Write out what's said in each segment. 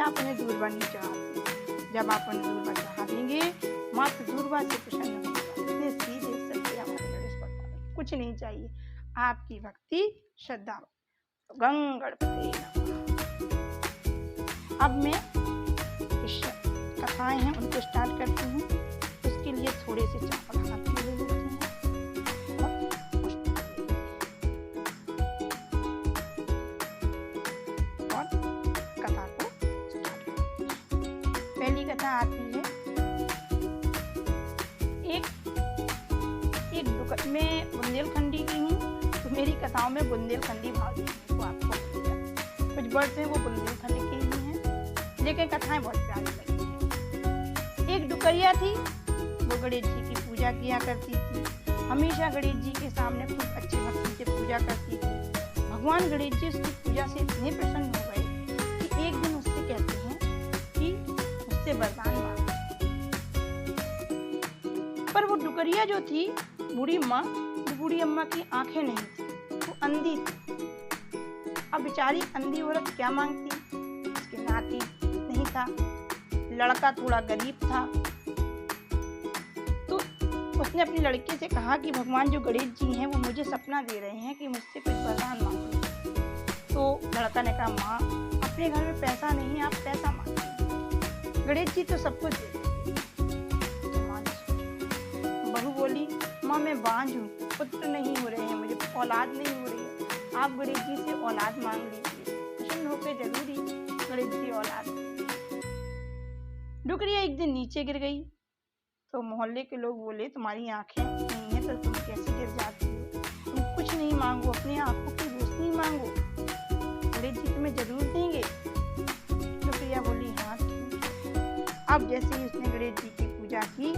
आप उन्हें दूर्वा नहीं चढ़ाते। जब आप उन्हें दूर्वा चढ़ा देंगे, मात्र दूर्वा से प्रसन्न होंगे। सीधे सच्चे हमारे गणेश भगवान, कुछ नहीं चाहिए, आपकी भक्ति श्रद्धा। गंगणपते नमः। अब मैं कथाएं हैं उनको स्टार्ट करती हूँ। उसके लिए थोड़े से चावल हाथ में ले लेते हैं और कथा को स्टार्ट करते हैं। पहली कथा आती है, मैं बुंदेलखंडी की हूँ, तो मेरी कथाओं में बुंदेलखंडी भाव देखने को आपको मिलेगा। कुछ वर्ड्स हैं वो बुंदेलखंड के ही हैं, लेकिन कथाएं बहुत प्यारी लगती हैं। एक डुकरिया थी, वो गणेश जी की पूजा किया करती थी। हमेशा गणेश जी के सामने खूब अच्छे भक्ति से पूजा करती थी। भगवान गणेश जी उसकी पूजा से इतने प्रसन्न हो गए कि एक दिन उससे कहते हैं कि उससे वरदान मांगो। पर वो डुकरिया जो थी, बूढ़ी माँ, बूढ़ी अम्मा की आंखें नहीं थी, वो अंधी थी। अब बेचारी अंधी औरत क्या मांगती, उसके नाती नहीं था, लड़का थोड़ा गरीब था। तो उसने अपनी लड़के से कहा कि भगवान जो गणेश जी हैं वो मुझे सपना दे रहे हैं कि मुझसे कुछ वरदान मांगो। तो लड़का ने कहा, माँ अपने घर में पैसा नहीं है, आप पैसा मांगो, गणेश जी तो सब कुछ दे देंगे। बहू बोली, माँ मैं बांझ हूँ, पुत्र नहीं हो रहे हैं, मुझे औलाद नहीं हो रही है, आप गणेश जी से औलाद मांग लीजिए, प्रसन्न होकर जरूरी गणेश जी औलाद। डुकरिया एक दिन नीचे गिर गई, तो मोहल्ले के लोग बोले, तुम्हारी आंखें नहीं है तो तुम कैसे गिर जाती हो, तुम कुछ नहीं मांगो, अपनी आंखों की रोशनी मांगो, गणेश जी तुम्हें जरूर देंगे। डुकरिया बोली, हाँ ठीक है। अब जैसे ही उसने गणेश जी की पूजा की,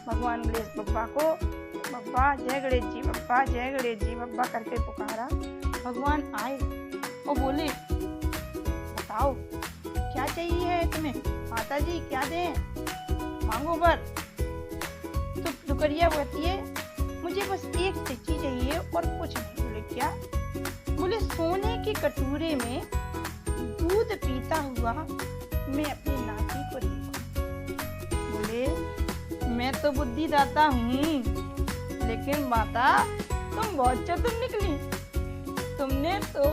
भगवान गणेश बप्पा को, बप्पा जय गणेश जी, बप्पा जय गणेश जी, बप्पा करके पुकारा। भगवान आए और बोले, बताओ क्या चाहिए है तुम्हें, माता जी क्या दें, मांगो वर। तो डुकरिया कहती है, मुझे बस एक चिट्ठी चाहिए और कुछ नहीं। बोले क्या? बोले सोने के कटोरे में दूध पीता हुआ मैं अपनी नाती को देखूं। बोले मैं तो बुद्धिदाता हूँ, लेकिन माता तुम बहुत चतुर निकली, तुमने तो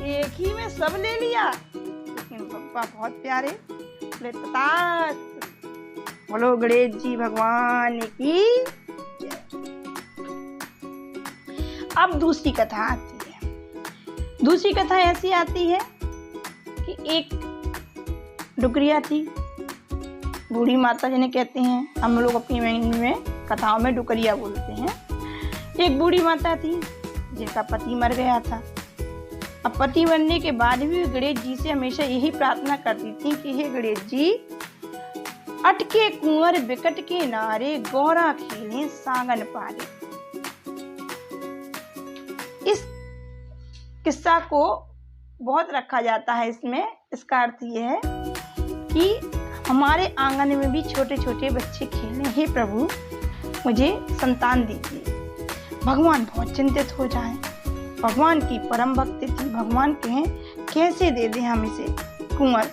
एक ही में सब ले लिया। लेकिन पप्पा बहुत प्यारे, बोले तथास्तु, बोलो गणेश जी भगवान की जय। अब दूसरी कथा आती है। दूसरी कथा ऐसी आती है कि एक डुकरिया थी, बूढ़ी माता जिन्हें कहते हैं, हम लोग अपनी में कथाओं में डुकरिया बोलते हैं। एक बूढ़ी माता थी जिनका पति मर गया था। अब पति मरने के बाद भी गणेश जी से हमेशा यही प्रार्थना करती थी कि हे गणेश जी, अटके कुंवर बिकट के नारे, गौरा खेले सांगन पारे। इस किस्सा को बहुत रखा जाता है इसमें। इसका अर्थ यह है कि हमारे आंगन में भी छोटे छोटे बच्चे खेलें, हे प्रभु मुझे संतान दीजिए। भगवान बहुत चिंतित हो जाएं। भगवान की परम भक्ति थी, भगवान कहें कैसे दे दें हम इसे कुंवर।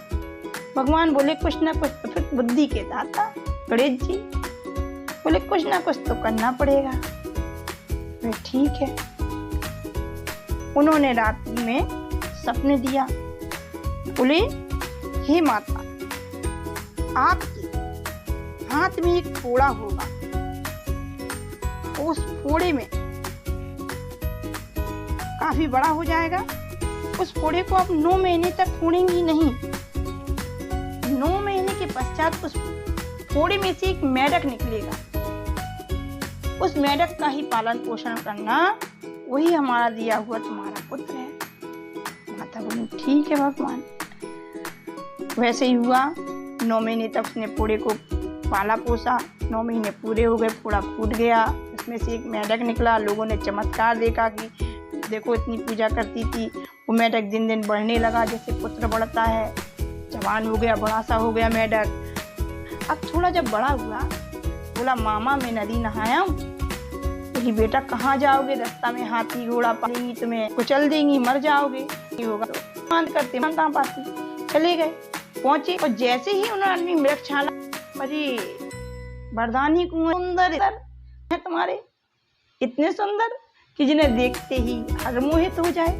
भगवान बोले कुछ ना कुछ तो फिर बुद्धि के दाता गणेश जी बोले कुछ ना कुछ तो करना पड़ेगा। वे ठीक है। उन्होंने रात्रि में सपने दिया। बोले हे माता, आपके हाथ में एक फोड़ा होगा, उस फोड़े में काफी बड़ा हो जाएगा। उस फोड़े को आप 9 महीने तक फोड़ेंगी नहीं। 9 महीने के पश्चात उस फोड़े में से एक मेढक निकलेगा। उस मेढक का ही पालन पोषण करना, वही हमारा दिया हुआ तुम्हारा पुत्र है। माता बोली ठीक है भगवान। वैसे ही हुआ। 9 महीने तक उसने फोड़े को पाला पोसा। 9 महीने पूरे हो गए, फोड़ा फूट गया, उसमें से एक मेढक निकला। लोगों ने चमत्कार देखा कि देखो इतनी पूजा करती थी, वो मेढक दिन दिन बढ़ने लगा, जैसे पुत्र बढ़ता है। जवान हो गया, बड़ा सा हो गया मेढक। अब थोड़ा जब बड़ा हुआ, बोला मामा मैं नदी नहाया हूँ। बोली बेटा कहाँ जाओगे, रास्ता में हाथी घोड़ा पालेंगी, तुम्हें कुचल देंगी, मर जाओगे। होगा तो मान करते कहाँ पाती, चले गए। पहुंचे और जैसे ही उन्होंने मृग छाला, अरे वरदानी कुंवर सुंदर है तुम्हारे, इतने सुंदर कि जिन्हें देखते ही हर मोहित हो जाए।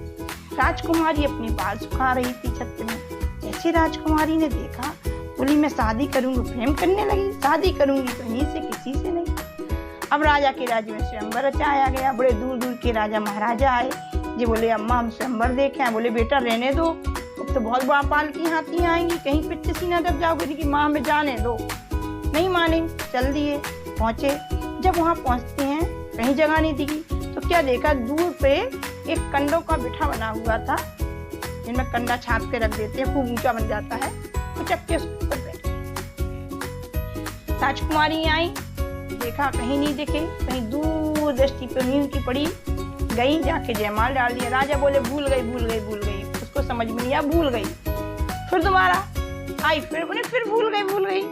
राजकुमारी अपनी बाल सुखा रही थी छत में। जैसे राजकुमारी ने देखा, बोली मैं शादी करूंगी, प्रेम करने लगी, शादी करूंगी तो यहीं से, किसी से नहीं। अब राजा के राज्य में स्वयंवर रचाया गया। बड़े दूर दूर के राजा महाराजा आए जी। बोले अम्मा हम स्वयंवर देखे। बोले बेटा रहने दो, अब तो बहुत बड़ा पाल की हाथी आएंगी, कहीं पिछे सीना दब जाओगे कि माँ हमें जाने दो। नहीं माने, चल दिए। पहुंचे, जब वहां पहुंचते हैं कहीं जगह नहीं दिखी, तो क्या देखा, दूर पे एक कंडों का बिठा बना हुआ था, जिनमें कंडा छाप के रख देते हैं, खूब ऊंचा बन जाता है। तो चक्के उसके ऊपर बैठ गए। राजकुमारी आई, देखा कहीं नहीं दिखे, कहीं दूर दृष्टि पे नींव की पड़ी, गई, जाके जयमाल डाल दिया। राजा बोले भूल गई, भूल गई, भूल गई। उसको समझ में नहीं आया, भूल गई। फिर दोबारा आई, फिर बोले फिर भूल गई, भूल गई।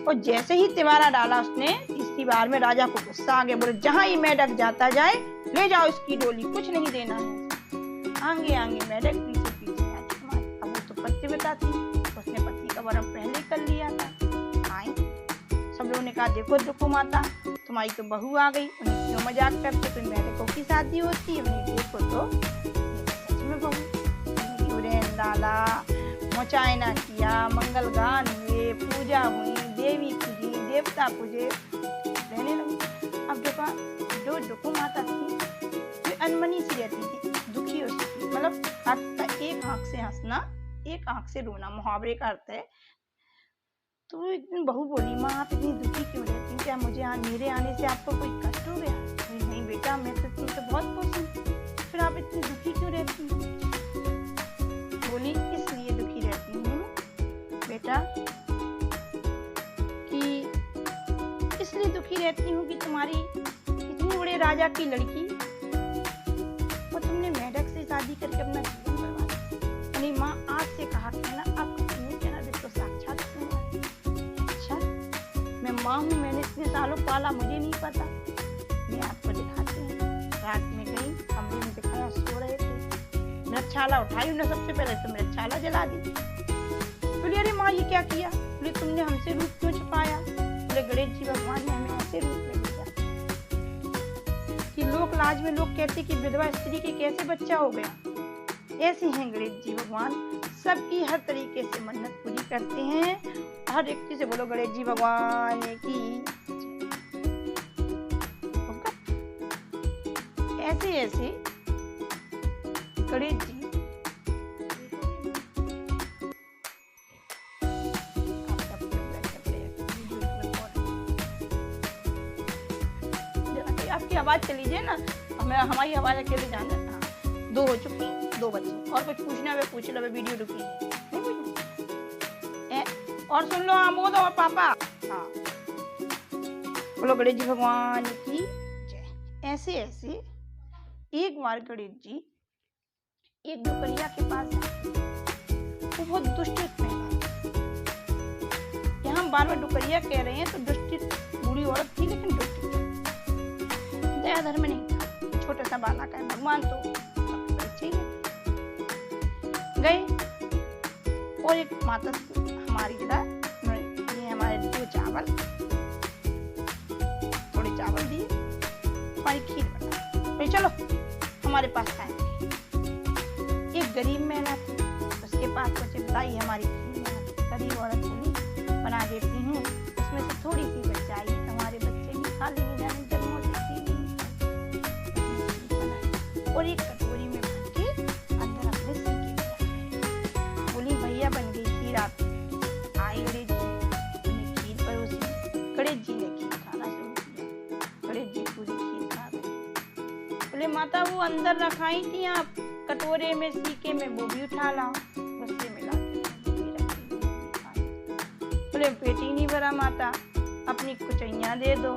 और जैसे ही तिवारा डाला उसने, तीसरी बार में राजा को गुस्सा आ गया। बोले जहां ये मेढक जाता जाए ले जाओ इसकी डोली, कुछ नहीं देना है। आगे आगे मेढक, पीछे पीछे राजकुमारी। अब वो तो पतिव्रता थी, उसने पति का वरण पहले कर लिया था। आई, सब लोगों ने कहा देखो देखो माता, तुम्हारी तो बहू आ गई। उन्हें क्यों मजाक करते, कोई मेढकों की शादी होती है। उन्हें देखो तो सच में बहू। डाला, मोचायना किया, मंगल गान हुए, पूजा हुई, देवी पूजी, देवता पूजे, रहने लगे। अब देखा जो दुखू माता थी वे अनमनी सी रहती थी, दुखी हो सकती, मतलब आपका एक आंख से हंसना, एक आंख से रोना, मुहावरे का अर्थ है। तो एक दिन बहू बोली माँ आप इतनी दुखी क्यों रहती, क्या मुझे मेरे आने से आपको कोई कष्ट हो गया? नहीं बेटा, मैं तो तुमसे बहुत खुश हूँ, फिर आप इतनी दुखी क्यों रहती हो? बोली इसलिए दुखी रहती हूँ बेटा कि इसलिए दुखी रहती हूँ कि तुम्हारी इतनी बड़े राजा की लड़की और तुमने मेढक से शादी करके अपना जीवन बर्बाद। नहीं माँ, आज से कहा कहना, अब नहीं कहना, तो साक्षात कहना। अच्छा, मैं माँ हूँ, मैंने इतने सालों पाला, मुझे नहीं पता। मैं आपको दिखाती हूँ। रात में गई, कमरे में दिखाया, सो रहे थे। मृगछाला उठाई उन्हें, सबसे पहले तो मृगछाला जला दी। बोले अरे माँ ये क्या किया? बोले तुमने हमसे रूप क्यों छुपाया? बोले गणेश जी भगवान ने हमें ऐसे रूप में भेजा कि लोक लाज में लोग कहते कि विधवा स्त्री के कैसे बच्चा हो गया। ऐसे हैं गणेश जी भगवान, सबकी हर तरीके से मन्नत पूरी करते हैं। हर व्यक्ति से बोलो गणेश जी भगवान की। ऐसे ऐसे गणेश जी आपकी आवाज चली जाए ना, हमें हमारी आवाज अकेले जाना। हाँ, 2 हो चुकी, 2 बच्चे। और कुछ पूछना है पूछ लो, वीडियो रुकी है। और सुन लो आमोद और पापा। हाँ, बोलो गणेश जी भगवान की जय। ऐसे ऐसे एक बार गणेश जी एक डुकरिया के पास वो बहुत दुष्ट महिला। यहाँ बार बार डुकरिया कह रहे हैं तो दुष्ट बूढ़ी औरत थी, लेकिन दुष्ट दया धर्म नहीं था। छोटा सा बालक है, भगवान तो अच्छे ही गए। और एक माता हमारी जरा ये हमारे 2 चावल, थोड़े चावल दिए, हमारी खीर बना, चलो हमारे पास खाएंगे। एक गरीब महिला थी, उसके पास मुझे बताई हमारी गरीब औरत बोली बना देती हूँ, उसमें से थोड़ी सी बच जाएगी, हमारे बच्चे भी खा लेंगे, जाने जन्मों से और एक कटोरी में भर के अंदर अपने सीखे बोली भैया बन गई खीर। आप आए गणेश जी ने खीर परोसी, गणेश जी ने खीर खाना शुरू किया। गणेश जी पूरी खीर खा गए। बोले माता वो अंदर रखाई थी आप कटोरे में, सीके में, वो भी उठा लाओ, उससे मिला के बोले पेट ही नहीं भरा माता, अपनी कुचैया दे दो।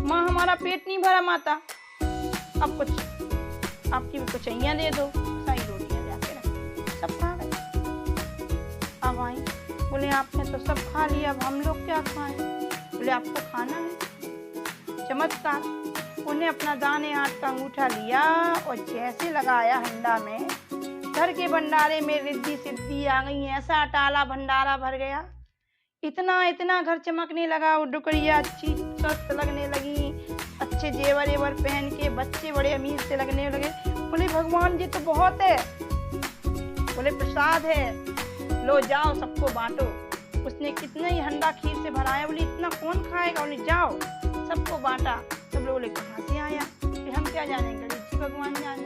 माँ हमारा पेट नहीं भरा माता, अब कुछ आपकी भी कुचैया दे दो। सारी रोटियां जाके रख, सब खा गए। अब आई, बोले आपने तो सब खा लिया, अब हम लोग क्या खाएं? बोले आपको खाना है। चमत्कार, उन्हें अपना दाने आट का अंगूठा लिया और जैसे लगाया हंडा में, घर के भंडारे में रिद्धि सिद्धि आ गई, ऐसा टाला भंडारा भर गया, इतना इतना घर चमकने लगा, वो डुकरिया अच्छी स्वस्थ लगने लगी, अच्छे जेवर एवर पहन के बच्चे बड़े अमीर से लगने लगे। बोले भगवान जी तो बहुत है, बोले प्रसाद है, लो जाओ सबको बांटो। उसने कितना ही हंडा खीर से भराया, बोले इतना कौन खाएगा, बोले जाओ सबको बांटा। सब लोग बोले कहाँ से आया, हम क्या जाने, गणेश जी भगवान जाने।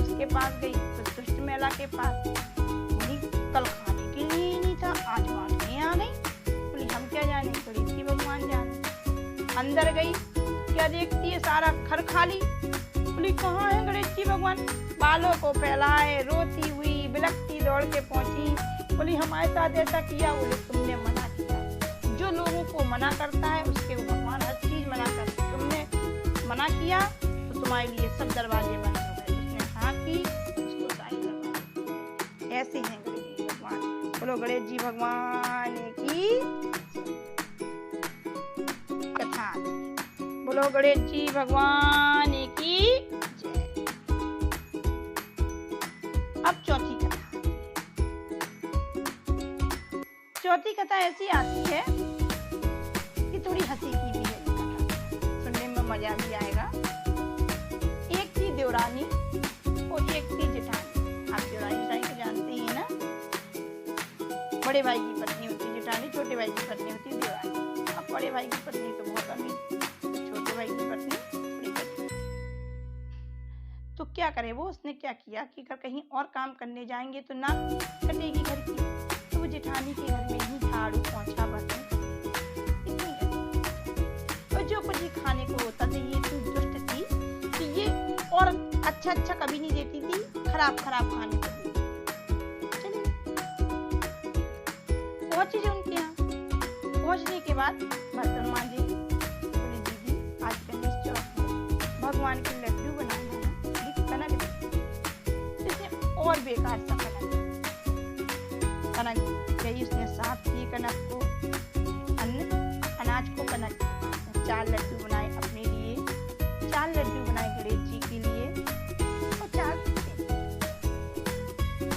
उसके पास गई तो दुष्ट महिला के पास, बोली कल खाने के लिए ही नहीं था, आज बांटने आ गई। बोली हम क्या जाने, गणेश जी भगवान जाने। अंदर गई, क्या देखती है, सारा घर खाली। बोली कहाँ है गणेश जी भगवान, बालों को फैलाए रोती हुई बिलखती दौड़ के पहुंची। बोली हमारे साथ ऐसा किया, बोले तुमने मना किया, जो लोगों को मना करता है उसके वो भगवान हर चीज मना करते, तुमने मना किया तो तुम्हारे लिए सब दरवाजे बंद हो गए। उसने हाँ की, उसको साई दरवाजे। ऐसे हैं गणेश जी भगवान। बोलो गणेश जी भगवान की कथा। बोलो गणेश जी भगवान की जय। अब चौथी कथा। चौथी कथा ऐसी आती है कि थोड़ी हंसी की भी है, सुनने में मजा भी आएगा। एक थी देवरानी और एक थी जेठानी। आप देवरानी जेठानी को जानते हैं ना, बड़े भाई की पत्नी होती है जेठानी, छोटे भाई की पत्नी होती है देवरानी। अब बड़े भाई की पत्नी तो बहुत अमीर, छोटे भाई की पत्नी थोड़ी गरीब। तो क्या करे वो, उसने क्या किया कि कहीं और काम करने जाएंगे तो ना कटेगी घर की, तो वो जेठानी के घर में ही झाड़ू पोंछा बर्तन और जो कुछ ही खाने को होता था। ये इतनी दुष्ट थी कि ये और अच्छा अच्छा कभी नहीं देती थी, खराब खराब खाने को देती। चलिए पहुंची जो उनके यहाँ, पहुंचने के बाद बर्तन मांजे। बोले दीदी आज गणेश चौथ है, भगवान के लड्डू बनाना है, कनक जैसे और बेकार सा कनक गई। उसने साफ की कनक को, अनाज को कनक, 4 लड्डू बनाए अपने लिए, 4 लड्डू बनाए गणेश जी के लिए और 4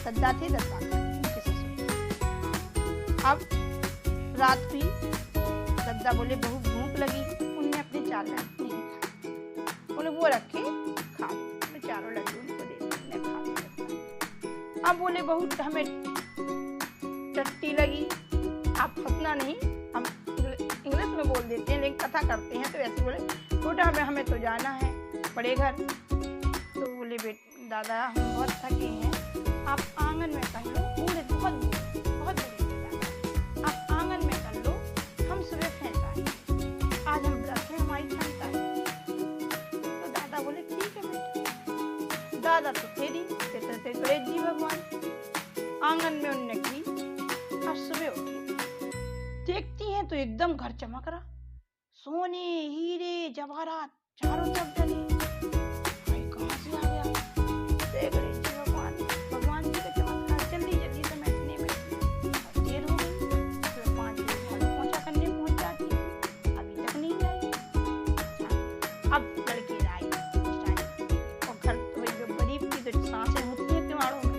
दद्दा थे, दद्दा उनके ससुर। अब रात हुई, दद्दा बोले बहू भूख लगी, उनने अपने 4 लड्डू नहीं खाए, बोले वो रखे खा लो, 4 लड्डू उनको दे दिए, खा लो। अब बोले बहू हमें टट्टी लगी, आप हंसना नहीं, हम इंग्लिश में बोल देते हैं लेकिन कथा करते हैं तो ऐसे बोले बेटा हमें तो जाना है बड़े घर। तो बोले दादा हम बहुत थके हैं, आप आंगन में कर लो, बूढ़े बहुत बूढ़े, आप आंगन में कर लो, हम सुबह फेंक आए, आज हम व्रत हैं, हमारी क्षमता है। तो दादा बोले ठीक है बेटा। दादा तो थे गणेश जी भगवान। आंगन में उनने की, अब सुबह उठी, देखती हैं तो एकदम घर चमक रहा, सोने हीरे जवाहरात चारों तरफ डले। कहाँ से आ गया? गणेश जी भगवान जी का चमत्कार। जल्दी जल्दी समेटने में देर हो गई, तो 5 बजे पहुंचा करने पहुंच जाती, अभी तक नहीं आई। अब लड़के आए और घर तो जो गरीब की जो सांसें होती है त्योहारों में,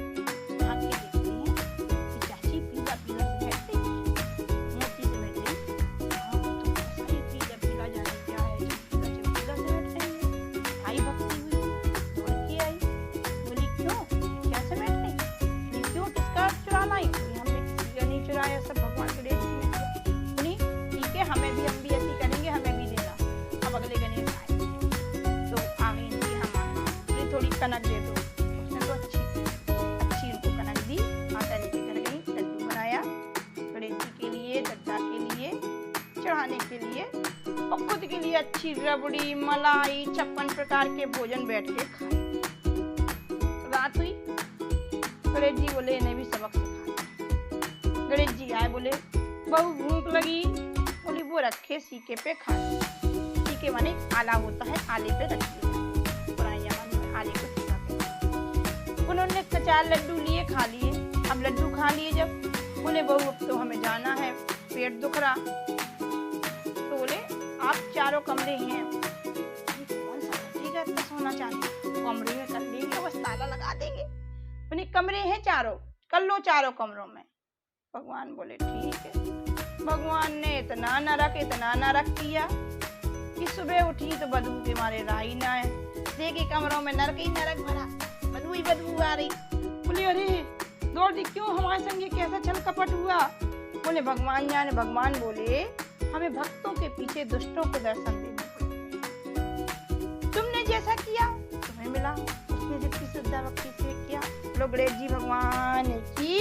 कनक दे दो। उसने तो अच्छी उनको कनक दी, माता लेके घर गई, लड्डू बनाया गणेश जी के लिए, दद्दा के लिए, चढ़ाने के लिए और खुद के लिए अच्छी रबड़ी मलाई 56 प्रकार के भोजन बैठ के खाए। रात हुई, गणेश जी बोले इन्हें भी सबक सिखा। गणेश जी आए, बोले बहू भूख लगी, बोली वो रखे सीके पे खा। सीके माने आला होता है, आले पे रखिए, आले को सिखाते। उन्होंने 4 लड्डू लिए, खा लिए। अब लड्डू खा लिए जब, बोले बहू अब तो हमें जाना है, पेट दुख रहा। तो बोले आप चारों कमरे हैं, कौन सा ठीक है, सोना चांदी कमरे में कर लेंगे, बस ताला लगा देंगे। अपने कमरे हैं चारों, कर लो चारों कमरों में। भगवान बोले ठीक है। भगवान ने इतना नरक किया कि सुबह उठी तो बदबू के मारे रहा ही ना है। देखे कमरों में नरक ही नरक भरा, बदबू ही बदबू आ रही। बोले अरे दौड़ दी, क्यों हमारे संग ये कैसा छल कपट हुआ? बोले भगवान जाने। भगवान बोले हमें भक्तों के पीछे दुष्टों को दर्शन देना पड़ता। तुमने जैसा किया तुम्हें मिला, उसने जितनी श्रद्धा भक्ति से किया। बोलो गणेश जी भगवान की